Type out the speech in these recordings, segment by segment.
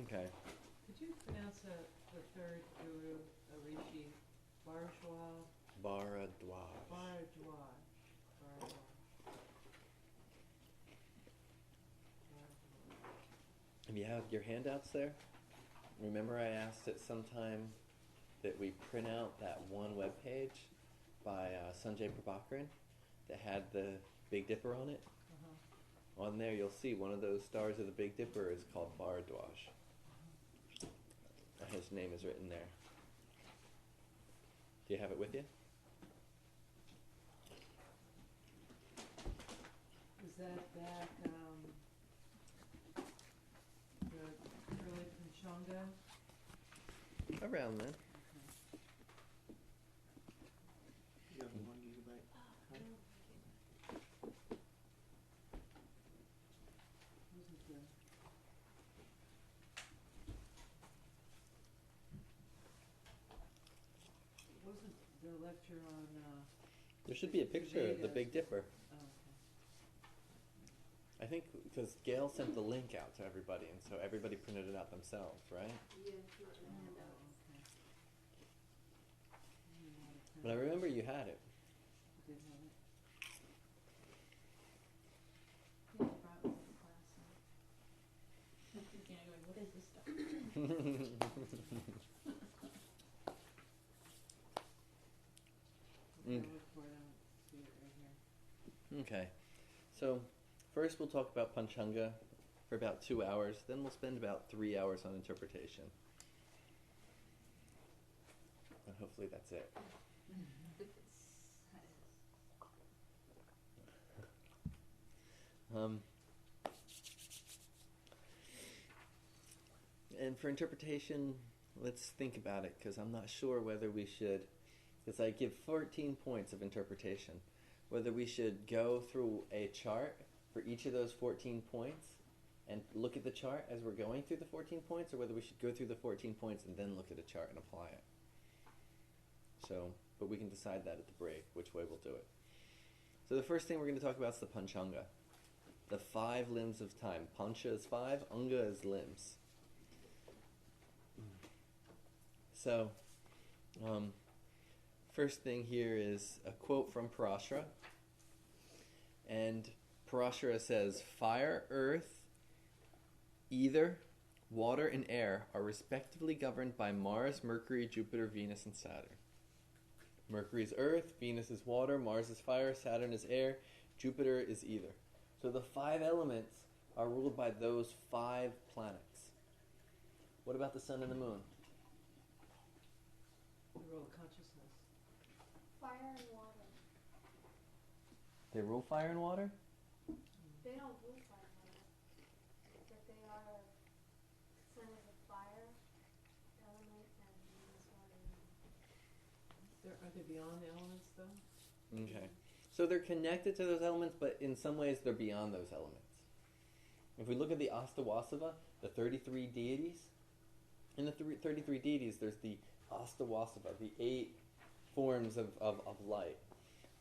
Okay. Could you pronounce the third guru, Rishi? Bharadwaj? Bharadwaj. Bharadwaj. Have you have your handouts there? Remember I asked at some time that we print out that one webpage by Sanjay Prabhakaran that had the Big Dipper on it? Uh-huh. On there you'll see one of those stars of the Big Dipper is called Bharadwaj. His name is written there. Do you have it with you? Is that back the early Pañcāṅga? Around then. You have the 1 gigabyte? Wasn't the lecture on There should be a picture of the Big Dipper. oh, okay. I think because Gail sent the link out to everybody, and so everybody printed it out themselves, right? Yeah, it's not in the handouts. But I remember you had it. Did have it. Yeah, I brought it to class. I'm thinking, I'm going, what is this stuff? I'll look for it. I don't see it right here. Okay. So first we'll talk about Pañcāṅga for about 2 hours, then we'll spend about 3 hours on interpretation. And hopefully that's it. And for interpretation, let's think about it, because I'm not sure whether we should, because I give 14 points of interpretation, whether we should go through a chart for each of those 14 points and look at the chart as we're going through the 14 points, or whether we should go through the 14 points and then look at a chart and apply it. So, but we can decide that at the break, which way we'll do it. So the first thing we're going to talk about is the Pañcāṅga, the 5 limbs of time. Pancha is 5, Anga is limbs. So, first thing here is a quote from Parashara. And Parashara says, fire, earth, ether, water, and air are respectively governed by Mars, Mercury, Jupiter, Venus, and Saturn. Mercury is earth, Venus is water, Mars is fire, Saturn is air, Jupiter is ether. So the 5 elements are ruled by those 5 planets. What about the sun and the moon? The role of consciousness. Fire and water. They rule fire and water? They don't rule fire and water. But they are centers of fire, element, and Venus, water. Are they beyond the elements, though? Okay. So they're connected to those elements, but in some ways they're beyond those elements. If we look at the Astavasava, the 33 deities, in the 33 deities there's the Astavasava, the 8 forms of light.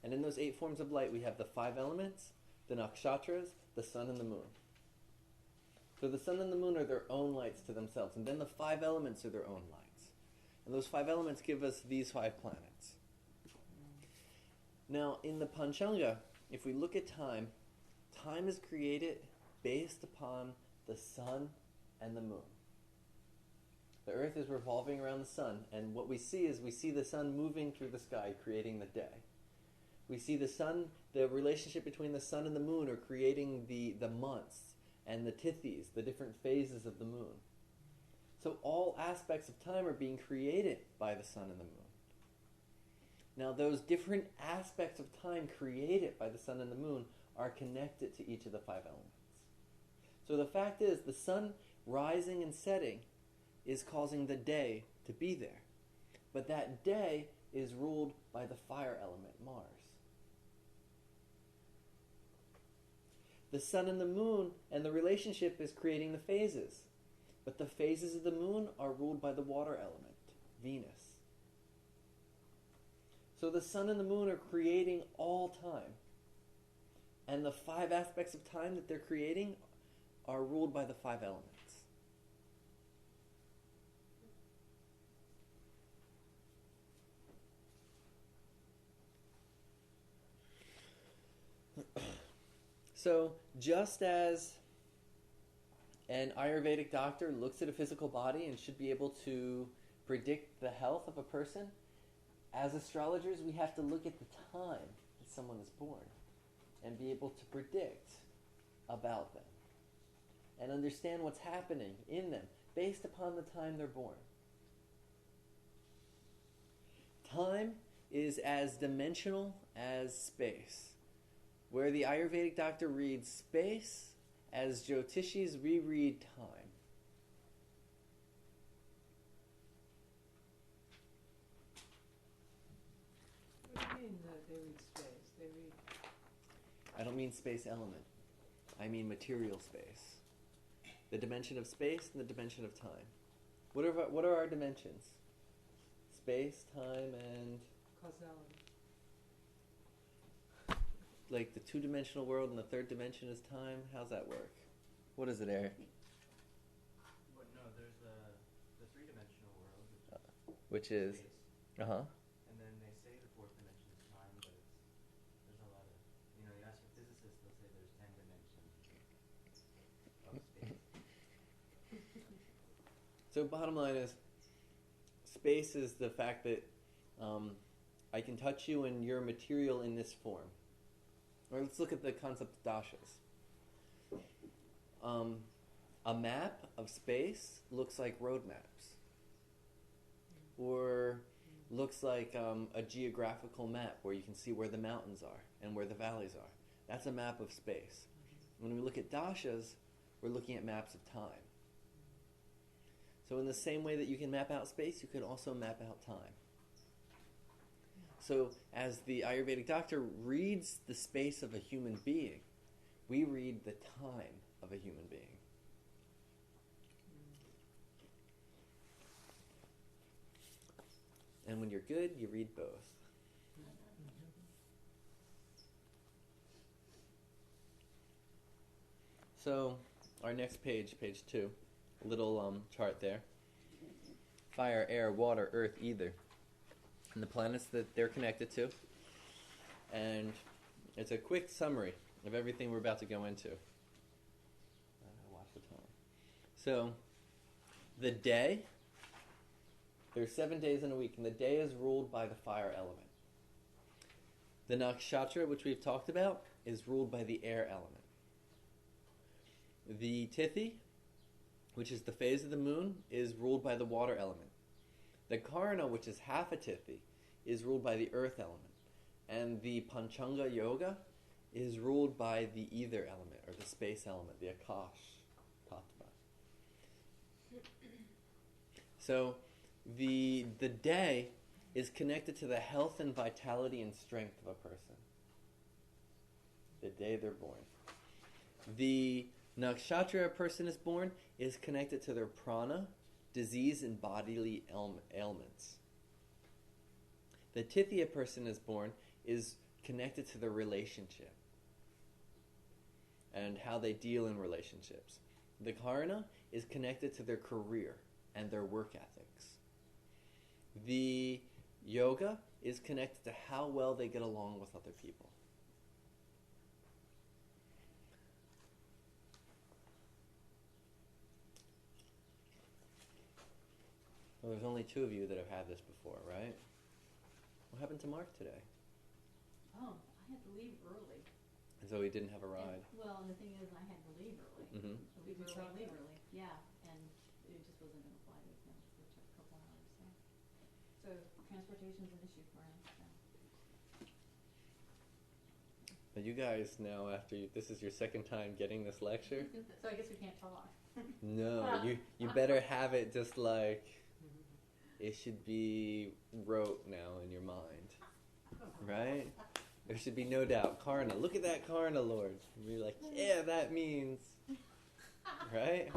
And in those 8 forms of light we have the 5 elements, the nakshatras, the sun and the moon. So the sun and the moon are their own lights to themselves, and then the 5 elements are their own lights. And those 5 elements give us these 5 planets. Now, in the Pañcāṅga, if we look at time, time is created based upon the sun and the moon. The earth is revolving around the sun, and what we see is we see the sun moving through the sky, creating the day. We see the sun, the relationship between the sun and the moon are creating the months and the tithis, the different phases of the moon. So all aspects of time are being created by the sun and the moon. Now those different aspects of time created by the sun and the moon are connected to each of the 5 elements. So the fact is, the sun rising and setting is causing the day to be there. But that day is ruled by the fire element, Mars. The sun and the moon and the relationship is creating the phases. But the phases of the moon are ruled by the water element, Venus. So the sun and the moon are creating all time. And the 5 aspects of time that they're creating are ruled by the 5 elements. So just as an Ayurvedic doctor looks at a physical body and should be able to predict the health of a person, as astrologers we have to look at the time that someone is born and be able to predict about them and understand what's happening in them based upon the time they're born. Time is as dimensional as space. Where the Ayurvedic doctor reads space, as Jyotishis we read time. What do you mean they read space? They read... I don't mean space element. I mean material space. The dimension of space and the dimension of time. What are our dimensions? Space, time, and... Causality. Like the two-dimensional world and the third dimension is time. How's that work? What is it, Eric? Well, no, there's the three-dimensional world, Which is? space, Uh-huh. and then they say the fourth dimension is time, but there's a lot of, you ask a physicist, they'll say there's 10 dimensions of space. So bottom line is, space is the fact that I can touch you and you're material in this form. Or let's look at the concept of dashas. A map of space looks like road maps. Or looks like a geographical map where you can see where the mountains are and where the valleys are. That's a map of space. When we look at dashas, we're looking at maps of time. So in the same way that you can map out space, you can also map out time. So as the Ayurvedic doctor reads the space of a human being, we read the time of a human being. And when you're good, you read both. So our next page, page 2, a little chart there. Fire, air, water, earth, ether. And the planets that they're connected to. And it's a quick summary of everything we're about to go into. Watch the time. So, the day, there's 7 days in a week, and the day is ruled by the fire element. The nakshatra, which we've talked about, is ruled by the air element. The tithi, which is the phase of the moon, is ruled by the water element. The karna, which is half a tithi, is ruled by the earth element. And the Pañcāṅga yoga is ruled by the ether element, or the space element, the akash tattva. So the day is connected to the health and vitality and strength of a person. The day they're born. The nakshatra a person is born is connected to their prana, disease and bodily ailments. The tithi a person is born is connected to their relationship and how they deal in relationships. The karna is connected to their career and their work ethics. The yoga is connected to how well they get along with other people. Well, there's only 2 of you that have had this before, right? What happened to Mark today? Oh, I had to leave early. So he didn't have a ride. Well, and the thing is, I had to leave early. Mm-hmm. A week Did you early, talk leave to him? early. Yeah, and it just wasn't going to fly with him, which took a couple hours. So transportation's an issue for him. So. But you guys now, this is your second time getting this lecture. So I guess we can't talk. No, you better have it just like it should be wrote now in your mind, right? There should be no doubt. Karna, look at that Karna, Lord. And be like, yeah, that means, right?